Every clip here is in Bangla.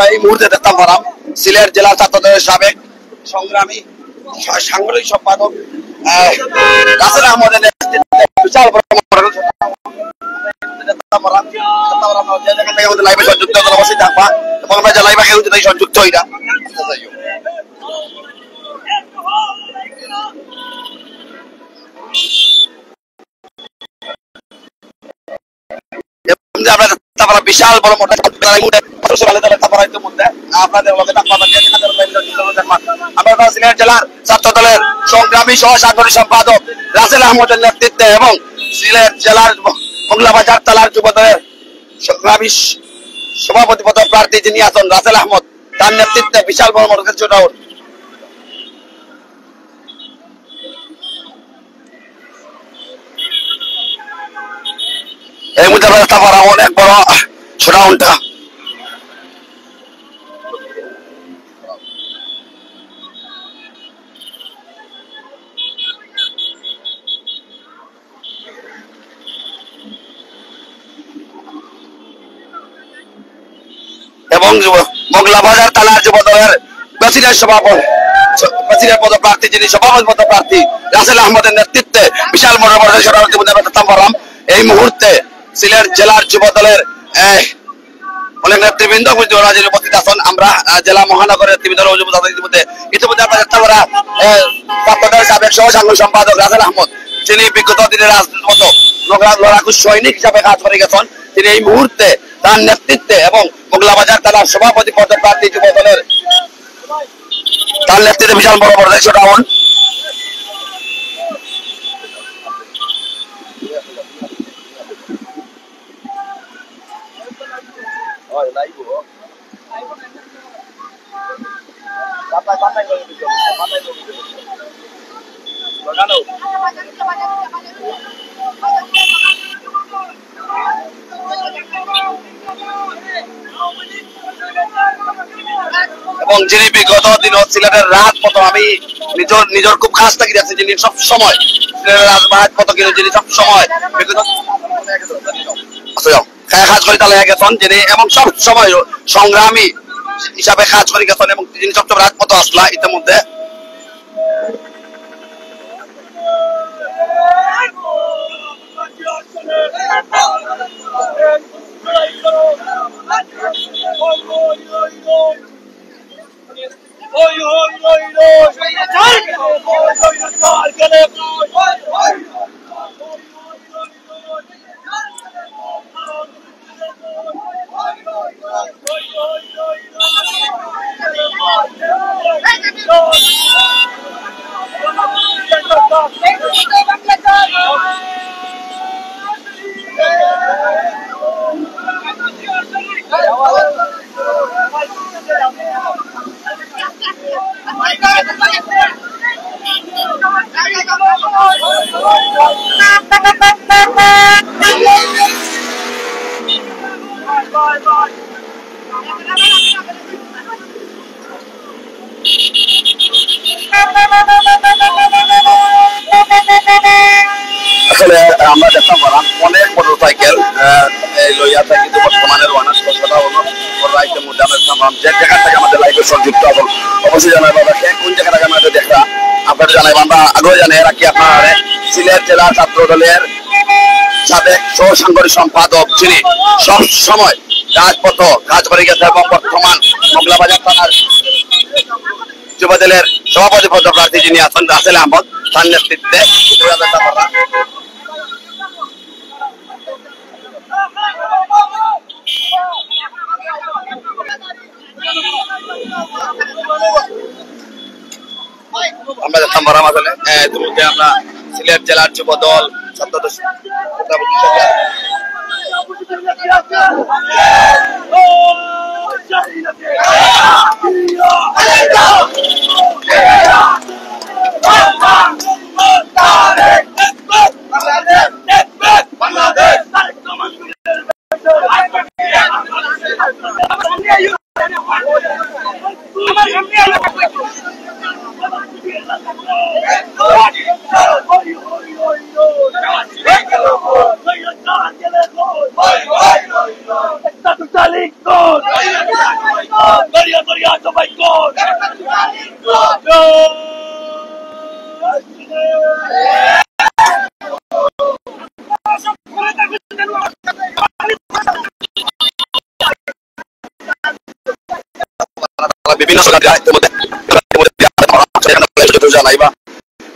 আমরা এই মুহূর্তে দেখতাম পারাম সিলেট জেলা ছাত্রদলের সাবেক সংগ্রামী সাংগঠনিক সম্পাদক রাসেল আহমদের নেতৃত্বে বিশাল লাইভে সংযুক্ত অবশ্যই থাকবা এবং আমরা যে লাইভে সংযুক্ত হই না বিশাল বড় মোটা আপনাদের আমরা সিলেট জেলার ছাত্র দলের সংগ্রামী সহ সাংগঠনিক সম্পাদক রাসেল আহমদের নেতৃত্বে এবং সিলেট জেলার মংলাবাজার তালার যুব দলের সংগ্রামী সভাপতি পদ প্রার্থী যিনি আছেন রাসেল আহমদ তার নেতৃত্বে বিশাল বড় মোটরসাইকেল চোটাউট এই মুহূর্তে ব্যবস্থা করা অনেক বড় শোডাউনটা এবং মংলাবাজার তালার যুব দলের প্রেসিডেন্ট পদপ্রার্থী যিনি সভাপতি পদপ্রার্থী রাসেল আহমদের নেতৃত্বে বিশাল মোটরসাইকেল এই মুহূর্তে সিলেট জেলার যুব দলের অনেক নেতৃবৃন্দ উপস্থিত আছেন। আমরা জেলা মহানগরের নেতৃবৃন্দ ইতিমধ্যে আমরা চেষ্টা করা সাবেক সহ সাংগঠনিক সম্পাদক রাসেল আহমদ যিনি বিগত দিনের রাজনীতির মতো লড়াকু সৈনিক হিসাবে কাজ করে গেছেন তিনি এই মুহূর্তে তার নেতৃত্বে এবং মংলাবাজার থানার সভাপতি পদপ্রার্থী যুব দলের তার নেতৃত্বে বিশাল বড় বড় শোডাউন এবং যিনি বিগত দিন সিলেটের রাজপথ আমি নিজের খুব কাছ থেকে যাচ্ছি যিনি সব সময় সিলেটের রাজপথ যিনি সব সময় কাজ করে তাহলে গেছেন যিনি এবং সব সময় সংগ্রামী হিসাবে কাজ করে গেছেন এবং যিনি সবসময় রাজপথ আসলা ইতিমধ্যে আসলে আমরা দেখতে পারাম অনেক মোটরসাইকেল লইয়া থাকে কিন্তু বর্তমানে রওনা মধ্যে আমরা দেখলাম যে জায়গা থেকে আমাদের লাইভে সংযুক্ত এবং অবশ্যই জানাই বাবা কোন জায়গা থেকে আমাদের দেখা আপনাদের জানাই আমরা আগেও জানিয়ে রাখি আপনার সিলেট জেলা ছাত্র দলের সাবেক সহ সাংগঠনিক সম্পাদক যিনি সব সময় রাজপথ কাজ করে গেছে এবং বর্তমান মংলাবাজার থানার যুব দলের সভাপতি পদপ্রার্থী যিনি আছেন রাসেল আহমদ তার নেতৃত্বে আমরা দেখতাম পারাম আসলে ইতিমধ্যে আমরা সিলেট জেলার যুব দল ছাত্র Maria Maria to my God. বিভিন্ন জানাইবা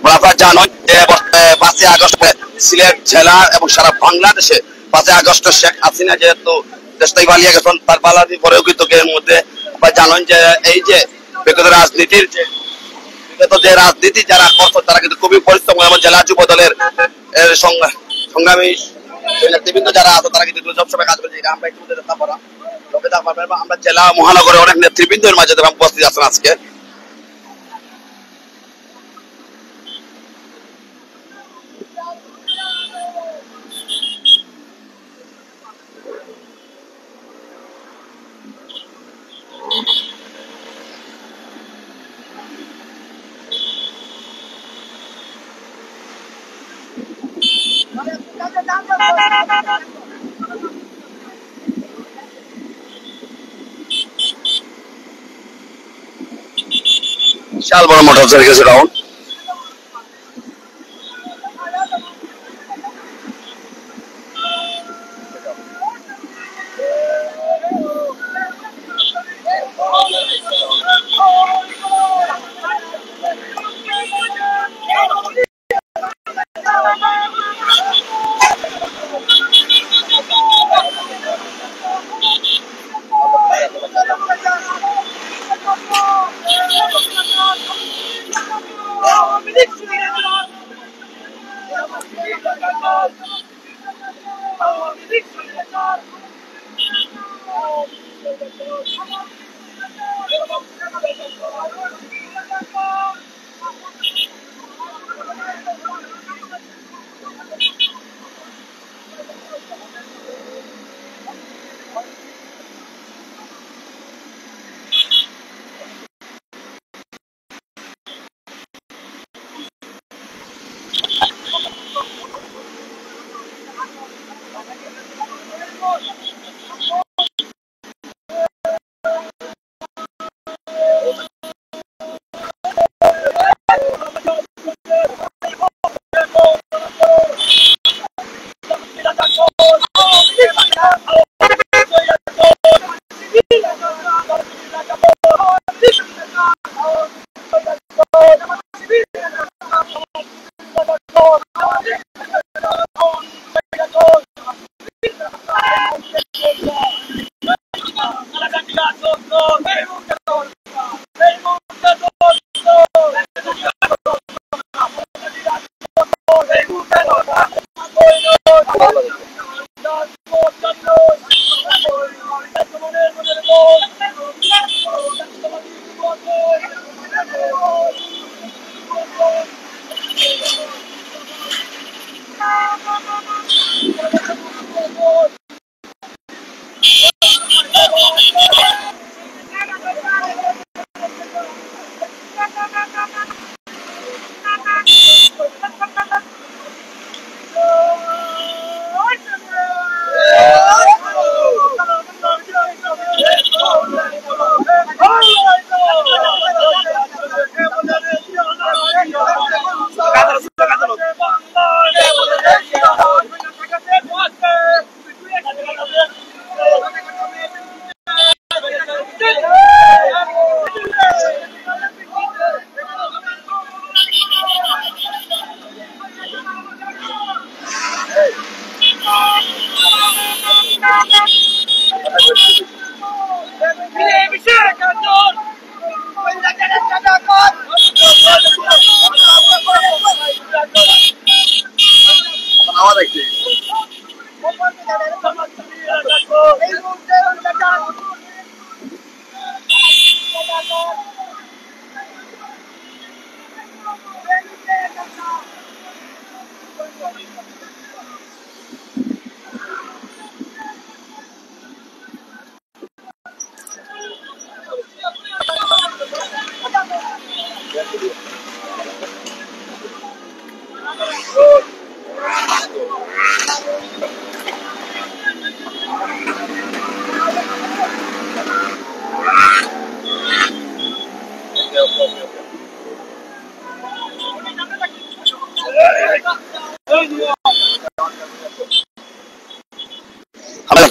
আপনারা জানেন যে 5 আগস্ট সিলেট জেলা এবং সারা বাংলাদেশে 5 আগস্ট শেখ হাসিনা যেহেতু দেশটাই পালিয়ে গেছেন তার পালানি পরেও কিন্তু এর মধ্যে আপনারা জানেন যে এই যে বিগত রাজনীতির যে রাজনীতি যারা করছেন তারা কিন্তু খুবই পরিশ্রম এবং জেলা যুব দলের সংগ্রামী নেতৃবৃন্দ যারা আছে তারা কিন্তু সবসময় কাজ করছে আমরা একটু দেখতে পারা আমরা জেলা মহানগরে অনেক নেতৃবৃন্দের মাঝে উপস্থিত আছেন আজকে বিশাল বড় মোটর চলে গেছে রাউন্ড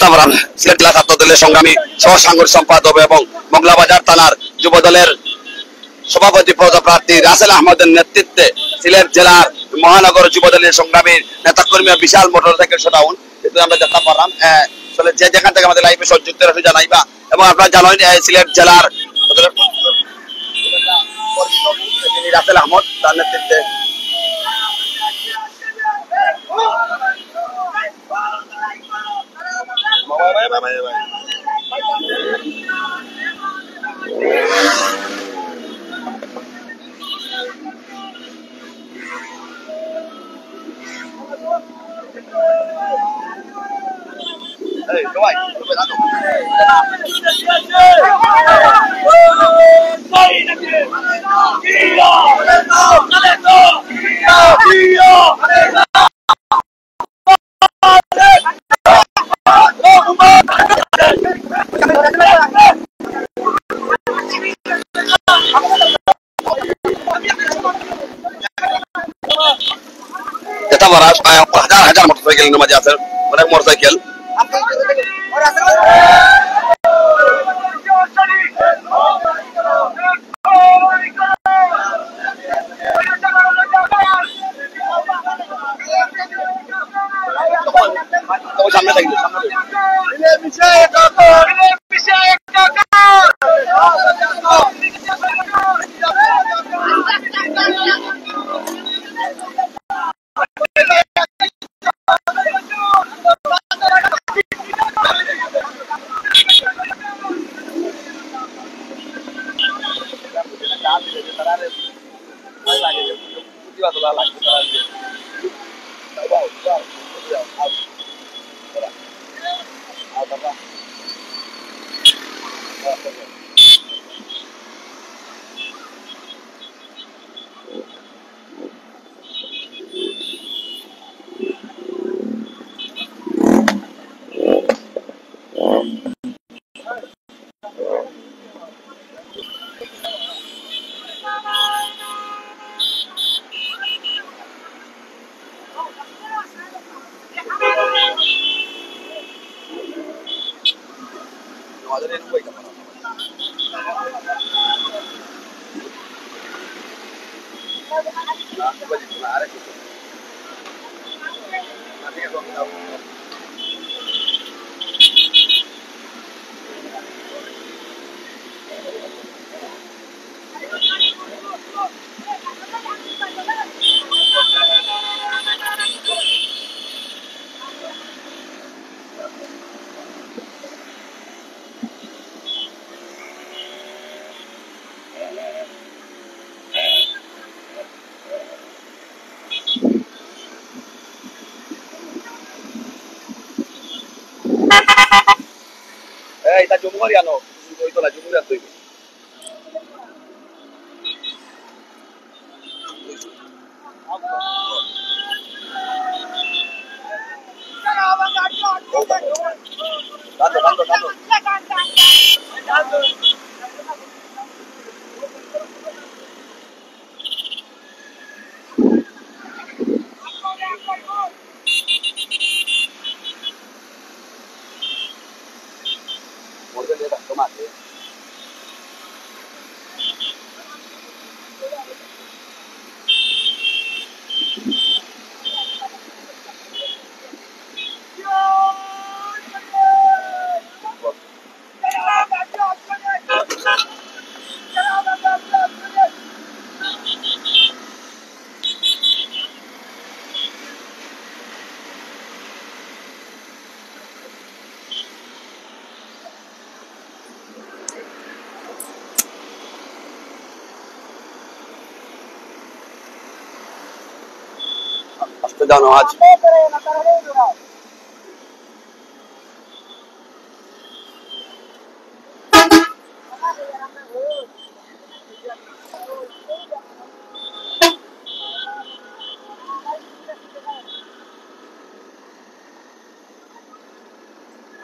নেতাবরাম সিলেট জেলা ছাত্র দলের সংগ্রামী সহ সাংগঠনিক সম্পাদক এবং মংলাবাজার থানার যুব দলের সভাপতি পদপ্রার্থী রাসেল আহমদের নেতৃত্বে সিলেট জেলার মহানগর যুব দলের সংগ্রামী নেতাকর্মী বিশাল মোটরসাইকেল শোডাউন কিন্তু আমরা যেতে পারলাম যে যেখান থেকে আমাদের লাইভে সংযুক্ত রাখতে জানাইবা এবং আপনারা জানেন সিলেট জেলার রাসেল আহমদ তার নেতৃত্বে হাজার হাজার মোটরসাইকেলের মাঝে আছে অনেক মোটরসাইকেল সামনে থাকবে Kita jumur ya no, itu lah jumur ya tuh. জানো আজ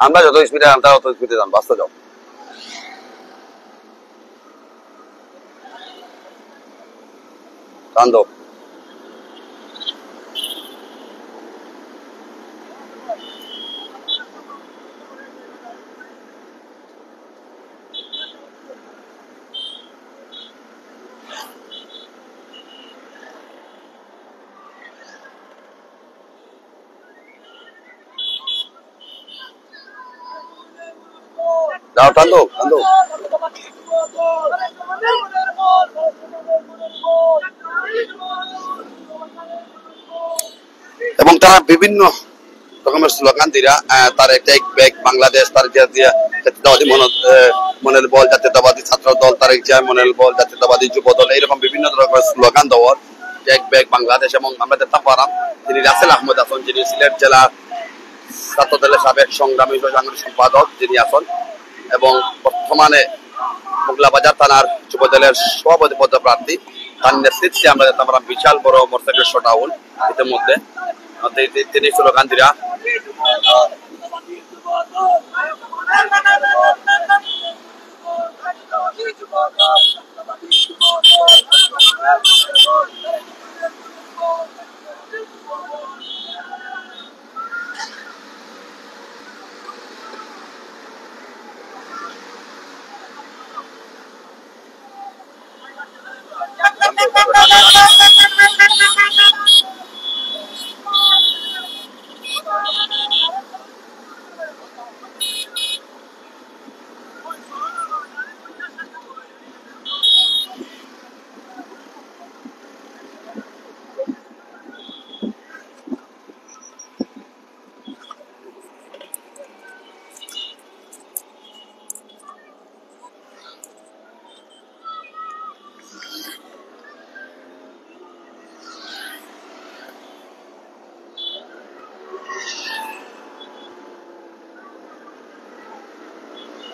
আমরা যত স্পিডে আনতে তত স্পিডে যান বাসতে যাও কান্দো টান্দো টান্দো। এবং তারা বিভিন্ন রকমের স্লোগান দিরা তার টেক ব্যাক বাংলাদেশ, তার জাতীয়তাবাদী মনের বল, জাতীয়তাবাদী ছাত্র দল, তার মনের বল, জাতীয়তাবাদী যুব দল, এইরকম বিভিন্ন ধরনের স্লোগান দেওয়ার টেক ব্যাক বাংলাদেশ। এবং আমরা দেখতে পারাম তিনি রাসেল আহমদ আছেন, যিনি সিলেট জেলা ছাত্র দলের সাবেক সংগ্রামী সাংগঠনিক সম্পাদক যিনি আছেন, এবং বর্তমানে মোগলাবাজার থানার যুব দলের সভাপতি পদপ্রার্থী। তার নেতৃত্বে আমরা দেখতে পারাম বিশাল বড় মোটরসাইকেল শোডাউন ইতিমধ্যে তিনি স্লোগান দিরা।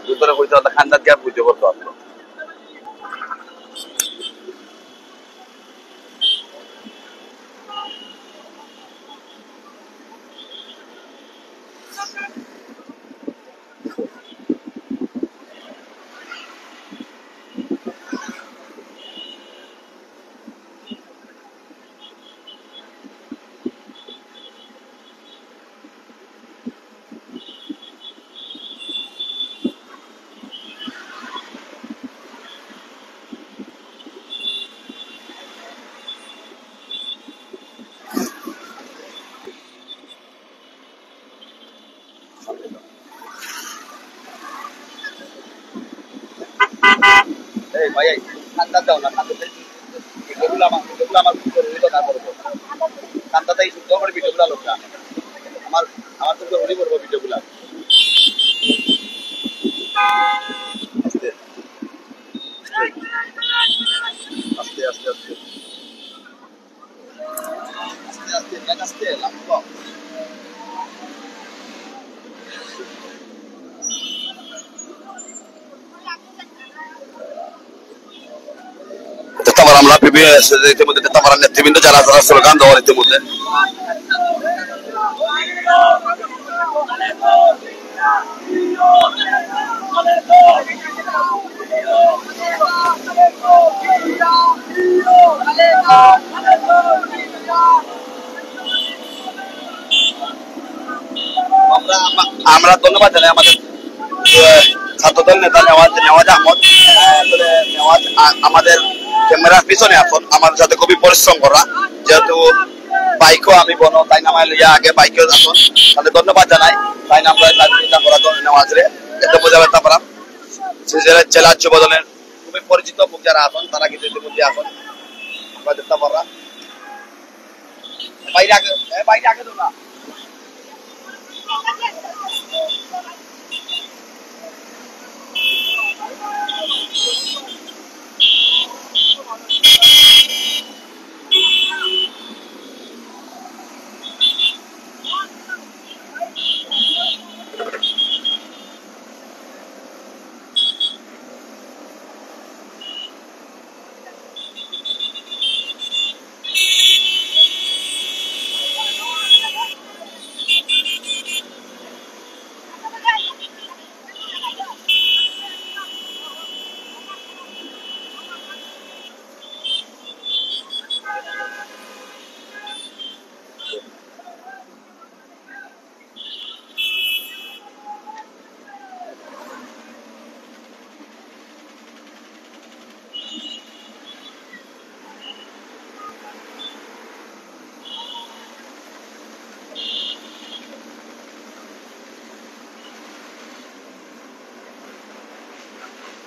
ভিতরে হইতে হতো খান্দার গ্যাপ বুঝতে পারতো আপনি। এই ভাই খান্দার দাও না, খান্দাতে ভিডিওগুলো আমার ভিডিও তারপরে খান্দাতেই শুদ্ধ করে ভিডিওগুলো লোকটা আমার আমার তো হলি করবো ভিডিওগুলো। আস্তে আস্তে আস্তে আস্তে আস্তে আস্তে আস্তে লাগতো। আমরা ইতিমধ্যে নেতৃবৃন্দ যারা যারা স্লোগান দেওয়ার ইতিমধ্যে আমরা ধন্যবাদ জানাই আমাদের ছাত্রদল নেতা নেওয়াজ আহমদ। নেওয়াজ আমাদের ক্যামেরার পিছনে এখন আমাদের সাথে খুবই পরিশ্রম করা, যেহেতু বাইকও আমি বনো তাই নামায় লইয়া আগে বাইকেও আসুন, তাহলে ধন্যবাদ জানাই। তাই না আমরা চিন্তা করা নেওয়াজ রে এতে বোঝা ব্যথা করাম জেলা যুব দলের খুবই পরিচিত মুখ যারা আসুন তারা কিন্তু ইতিমধ্যে আসুন আমরা দেখতে পারলাম। বাইরে আগে তো না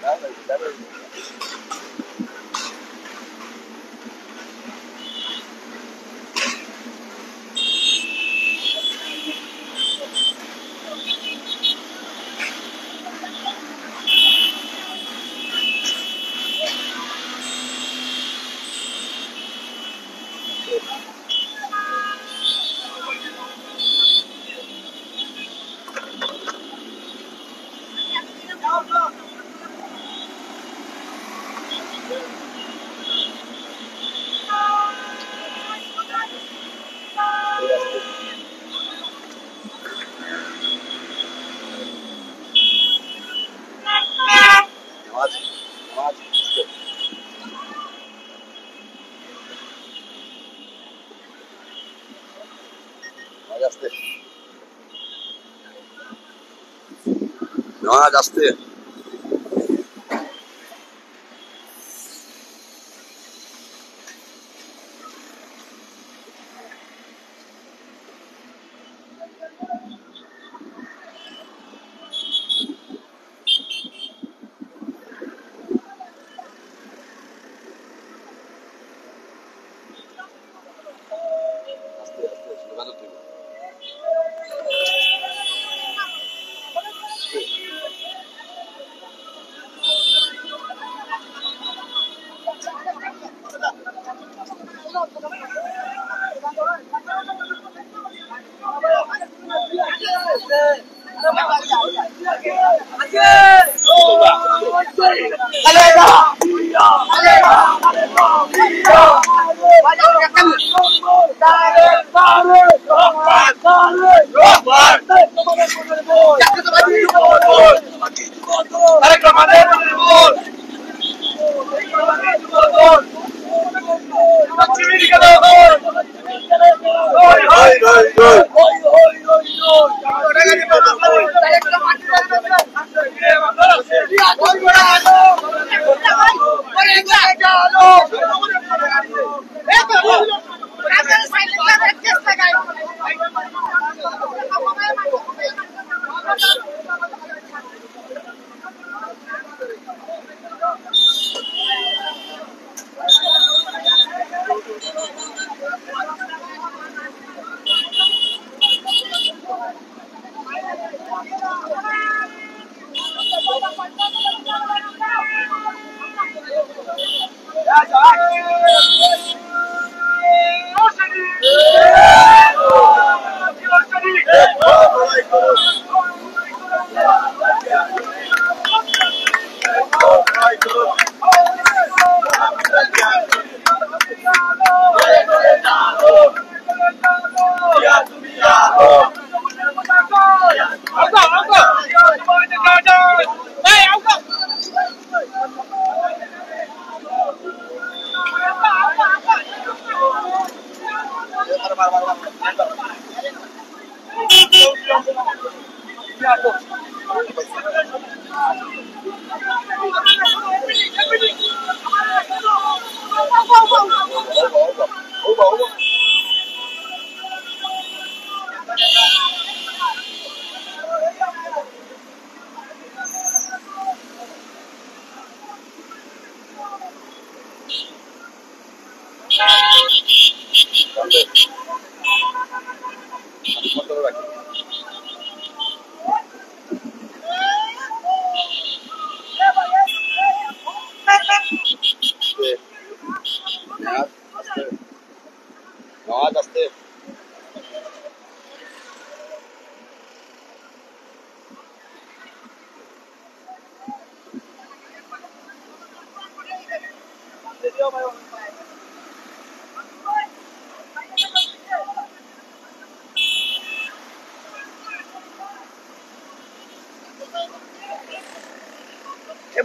নামাজ আসতে নামাজ আসতে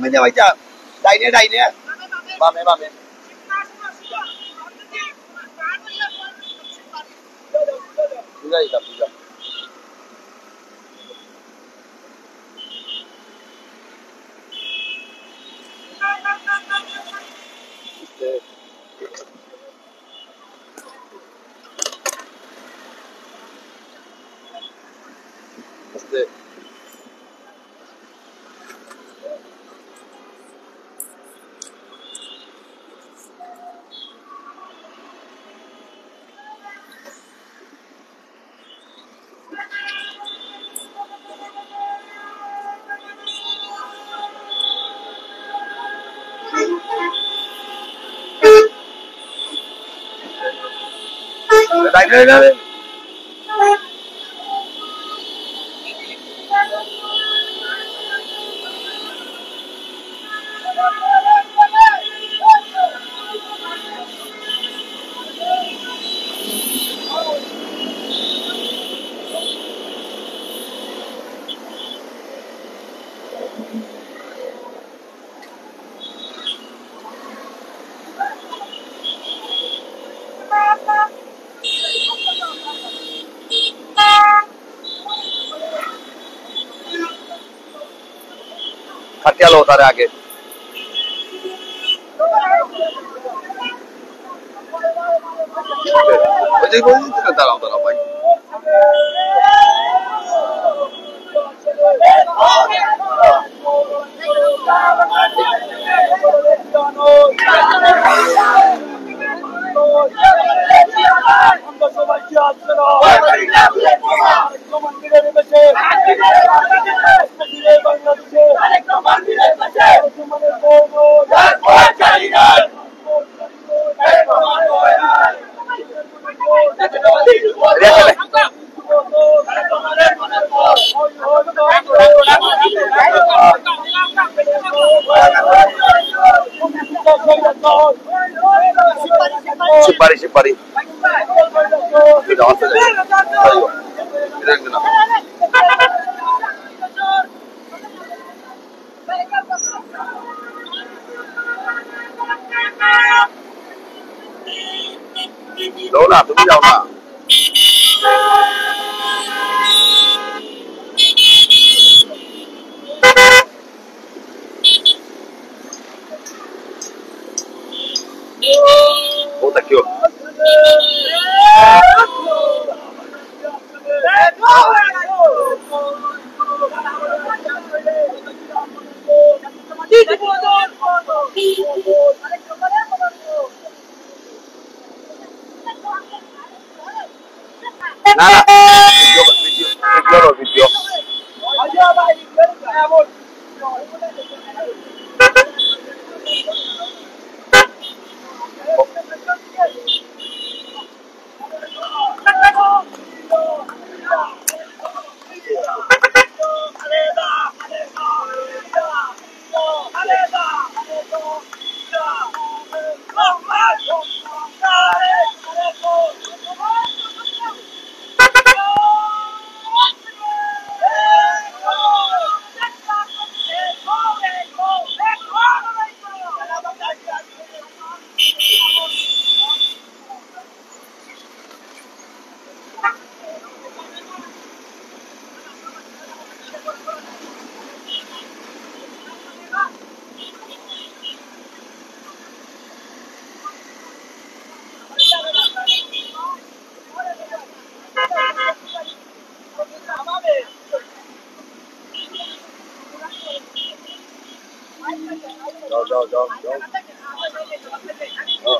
Mình mày chờ đây nè ba mẹ đây gặp खटिया लो उतारे आगे दाঁড়াও ভাই Sipari đâu nào tôi biết đâu nào ô thank you nada video Go.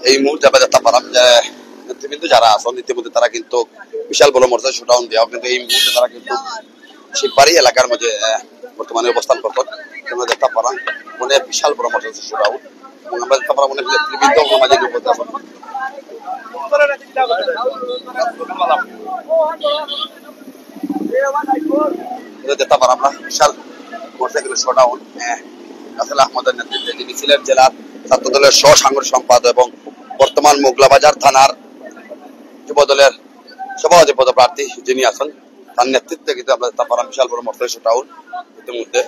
এই মুহূর্তে আমরা দেখতে পারলাম যে নেতৃবৃন্দ যারা আছেন ইতিমধ্যে তারা কিন্তু বিশাল বড় মর্যাদা শোডাউন দেওয়া, কিন্তু এই মুহূর্তে তারা কিন্তু শিববাড়ি এলাকার মধ্যে বর্তমানে অবস্থান করতেন। আমরা দেখতে পারলাম মানে বিশাল বড় মর্যাদা শোডাউন, এবং আমরা দেখতে পারলাম অনেক নেতৃবৃন্দ আমাদের উপস্থিত আছেন। দেখতে পারলাম আমরা বিশাল মর্যাদা শোডাউন রাসেল আহমদের নেতৃত্বে, যিনি সিলেট জেলার ছাত্র দলের সহ-সাংগঠনিক সম্পাদক এবং বর্তমান মোগলাবাজার থানার যুব দলের সভাপতি পদপ্রার্থী যিনি আছেন, তার নেতৃত্বে কিন্তু আমরা দেখতে পারলাম বিশাল বড় মর্যাদা শোডাউন ইতিমধ্যে।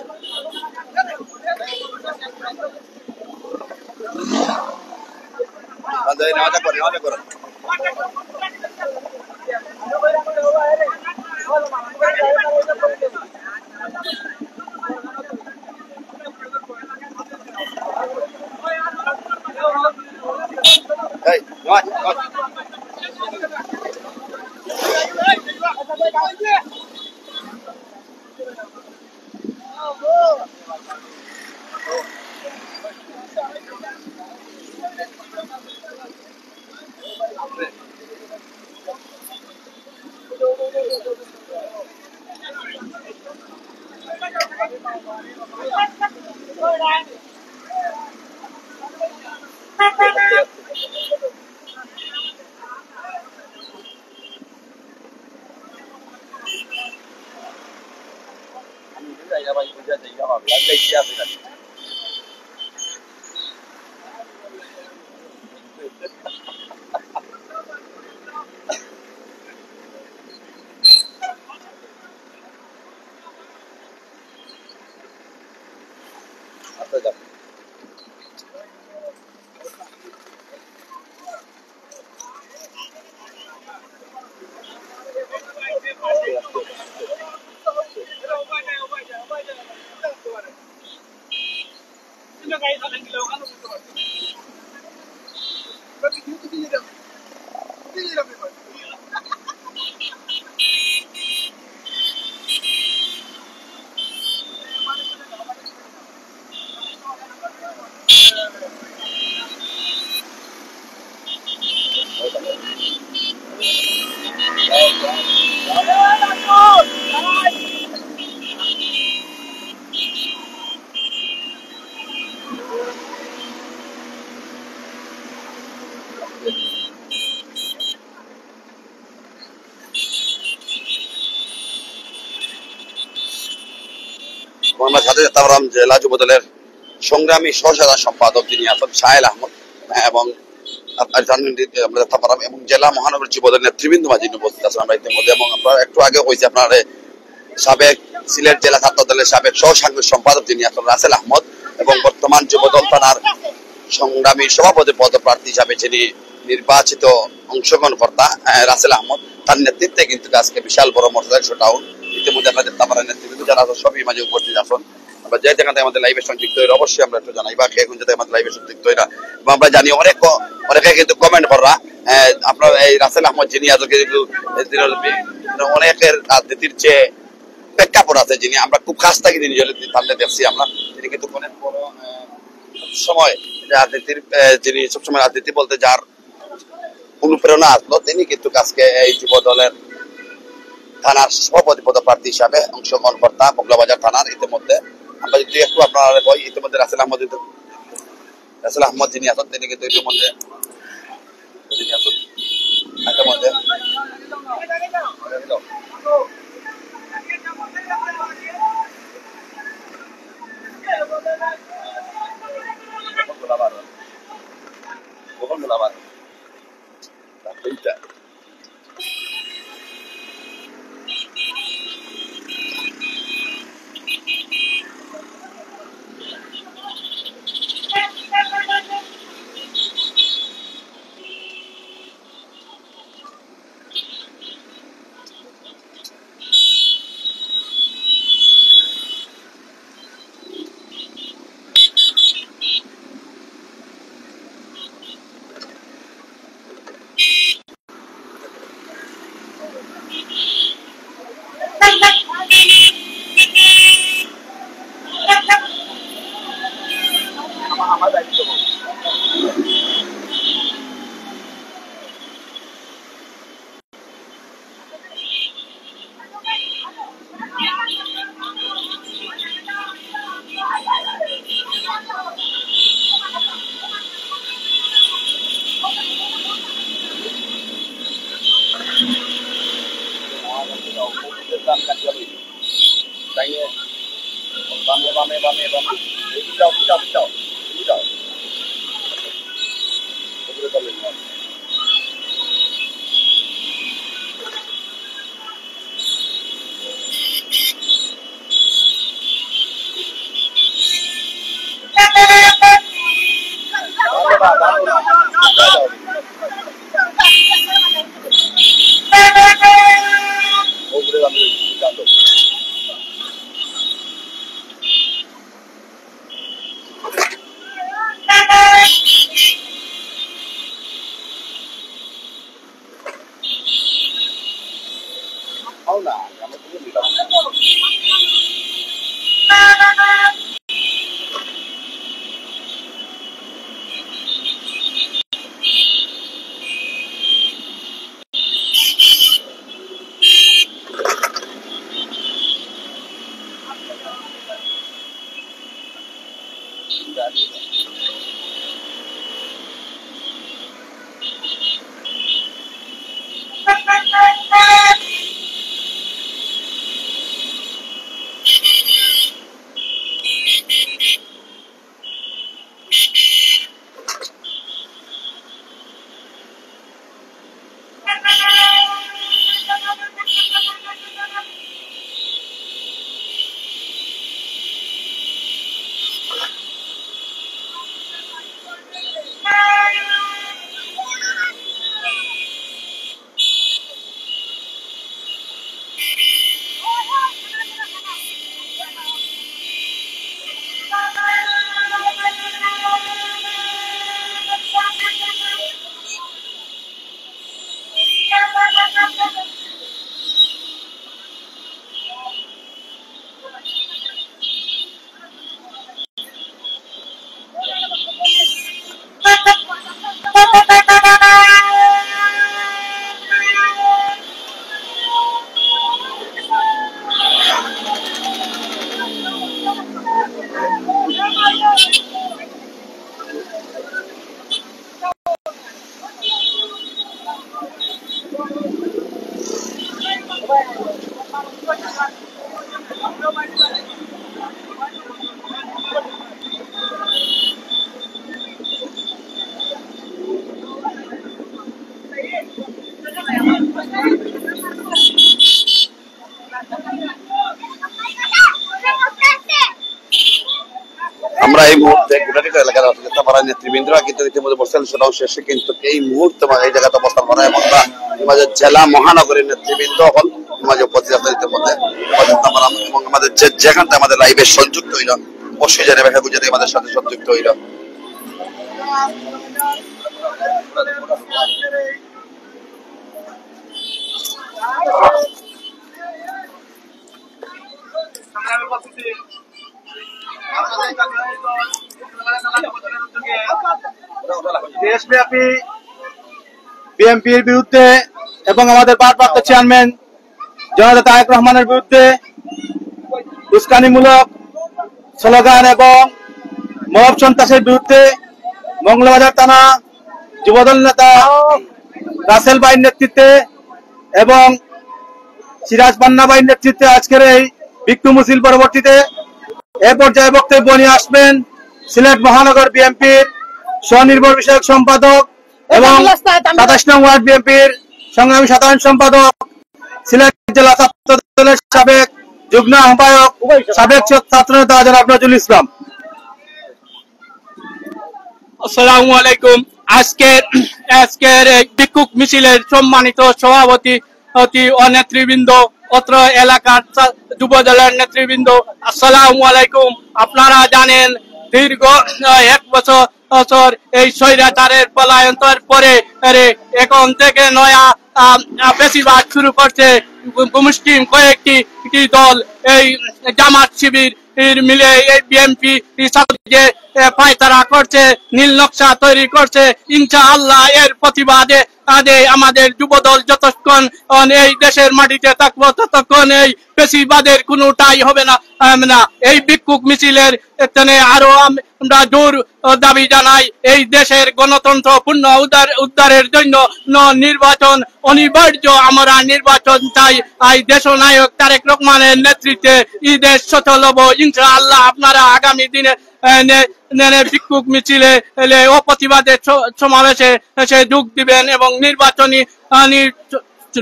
আমরা সাথে দেখতে পারলাম জেলা যুব দলের সংগ্রামী সহ-সাধারণ সম্পাদক যিনি আছেন সাহেল আহমদ, এবং আমরা দেখতে পারলাম এবং জেলা মহানগর যুব দলের নেতৃবৃন্দ মাঝে উপস্থিত আছেন আমরা ইতিমধ্যে। এবং আমরা একটু আগে হয়েছে আপনার সাবেক সিলেট জেলা ছাত্র দলের সাবেক সহ-সাংগঠনিক সম্পাদক যিনি আছেন রাসেল আহমদ, এবং বর্তমান যুবদল থানার সংগ্রামী সভাপতি পদপ্রার্থী হিসাবে যিনি নির্বাচিত অংশগ্রহণকর্তা রাসেল আহমদ, তার নেতৃত্বে কিন্তু আজকে বিশাল বড় মর্যাদা শোডাউন ইতিমধ্যে আমরা দেখতে পারেন। নেতৃবৃন্দ যারা সবই মাঝে উপস্থিত আছেন। আমরা যে যেখানে আমাদের লাইভের সঙ্গে যুক্ত হইলে অবশ্যই আমরা একটু জানাই, বা এখন যাতে আমাদের লাইভের সঙ্গে যুক্ত হইরা, এবং আমরা জানি অনেকে কিন্তু কমেন্ট করা আপনার এই রাসেল আহমদ যিনি আজকে কিন্তু অনেকের রাজনীতির যে প্রেক্ষাপট আছে, যিনি আমরা খুব কাছ থেকে যিনি তাহলে দেখছি আমরা, তিনি কিন্তু অনেক বড় সময় রাজনীতির যিনি সবসময় রাজনীতি বলতে যার অনুপ্রেরণা আসলো, তিনি কিন্তু আজকে এই যুব দলের থানার সভাপতি পদপ্রার্থী হিসাবে অংশগ্রহণকর্তা মোগলাবাজার থানার। ইতিমধ্যে আমরা যদি একটু আপনারা বই ইতিমধ্যে রাসেল আহমদ যিনি আছেন, তিনি কিন্তু ইতিমধ্যে আমরা এই মুহূর্তে গুড়াটিকা এলাকার নেতা নেতৃবৃন্দরা কিন্তু ইতিমধ্যে বসছেন, সেটাও শেষে কিন্তু এই মুহূর্তে এই জায়গাতে অবস্থান করা এবং আমাদের জেলা মহানগরীর নেতৃবৃন্দ এখন মাঝে উপস্থিত আছেন ইতিমধ্যে এবং আমাদের যেখানটা আমাদের লাইভে সংযুক্ত হইল অবশ্যই জানে ব্যাখ্যা গুজরাটি আমাদের সাথে সংযুক্ত হইল। দেশব্যাপী বিএনপির বিরুদ্ধে এবং আমাদের ভারপ্রাপ্ত চেয়ারম্যান জননেতা তারেক রহমানের বিরুদ্ধে উস্কানিমূলক স্লোগান এবং মব সন্ত্রাসের বিরুদ্ধে মঙ্গলবাজার থানা যুবদল নেতা রাসেল ভাইয়ের নেতৃত্বে এবং সিরাজ পান্না ভাইয়ের নেতৃত্বে আজকের এই বিক্ষোভ মিছিল পরবর্তীতে এ পর্যায়ে বক্তব্য নিয়ে আসবেন সিলেট মহানগর বিএনপির স্বনির্ভর বিষয়ক সম্পাদক এবং 27 নং ওয়ার্ড বিএনপির সংগ্রামী সাধারণ সম্পাদক, সিলেট জেলা ছাত্র দলের সাবেক যুগ্ম আহ্বায়ক, সাবেক ছাত্রনেতা জনাব নজরুল ইসলাম। আসসালামু আলাইকুম। আজকের বিক্ষোভ মিছিলের সম্মানিত সভাপতি ও নেতৃবৃন্দ, অত্র এলাকার যুবদলের নেতৃবৃন্দ, আসসালামু আলাইকুম। আপনারা জানেন দীর্ঘ 1 বছর এই স্বৈরাচারের পলায়নের পরে এখন থেকে নয়া বেশিরভাগ শুরু করছে মুসলিম কয়েকটি দল, এই জামাত শিবির মিলে এই বিএনপি যে পায়তারা করছে, নীল নকশা তৈরি করছে। ইনশাআল্লাহ এর প্রতিবাদে আমাদের যুবদল যতক্ষণ এই দেশের মাটিতে থাকবো ততক্ষণ এই বেশিবাদের কোনোটাই হবে না। এই বিক্ষোভ মিছিলের আরো আমরা জোর দাবি জানাই এই দেশের গণতন্ত্র পূর্ণ উদ্ধারের জন্য নির্বাচন অনিবার্য। আমরা নির্বাচন চাই। এই দেশনায়ক তারেক রহমানের নেতৃত্বে এই দেশ সচল হবো ইনশাআল্লাহ। আপনারা আগামী দিনে বিক্ষোভ মিছিলে ও প্রতিবাদের সমাবেশে এসে যোগ দিবেন এবং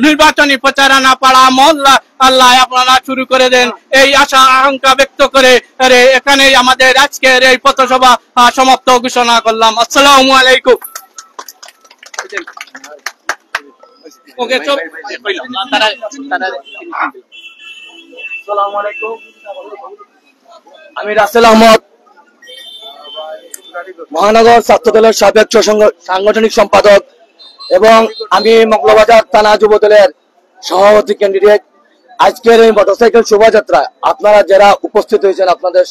নির্বাচনী প্রচারণা পাড়া মহল্লা আল্লাহ আপনারা শুরু করে দেন, এই আশা আকাঙ্ক্ষা ব্যক্ত করে এখানেই আমাদের আজকের এই পথসভা সমাপ্ত ঘোষণা করলাম। আসসালামু আলাইকুম। আমি রাসেল আহমদ, মহানগর ছাত্র দলের সাবেক সাংগঠনিক সম্পাদক এবং আমি মঙ্গলবাজার থানা যুব দলের সভাপতি ক্যান্ডিডেট। আজকের এই মোটরসাইকেল শোভাযাত্রা আপনারা যারা উপস্থিত হয়েছেন, আপনাদের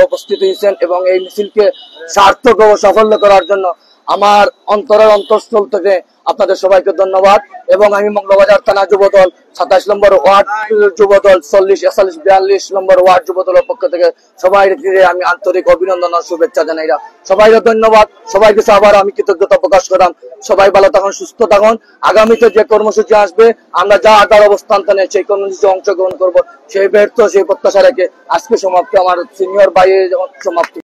উপস্থিত হয়েছেন এবং এই মিছিলকে সার্থক ও সাফল্য করার জন্য আমার অন্তরের অন্তঃস্থল থেকে আপনাদের সবাইকে ধন্যবাদ। এবং আমি মঙ্গলবাজার থানা যুবদল 27 নম্বর ওয়ার্ড যুবদল 40, 41, 42 নম্বর ওয়ার্ড যুবদলের পক্ষ থেকে সবাই আমি আন্তরিক অভিনন্দন ও শুভেচ্ছা জানাই। সবাইকে ধন্যবাদ, সবাই কিছু আবার আমি কৃতজ্ঞতা প্রকাশ করলাম। সবাই ভালো থাকুন, সুস্থ থাকুন। আগামীতে যে কর্মসূচি আসবে আমরা যা আগার অবস্থান নেই সেই কর্মসূচি অংশগ্রহণ করবো, সেই প্রত্যাশা রেখে আজকে সমাপ্তি। আমার সিনিয়র ভাইয়ের সমাপ্তি।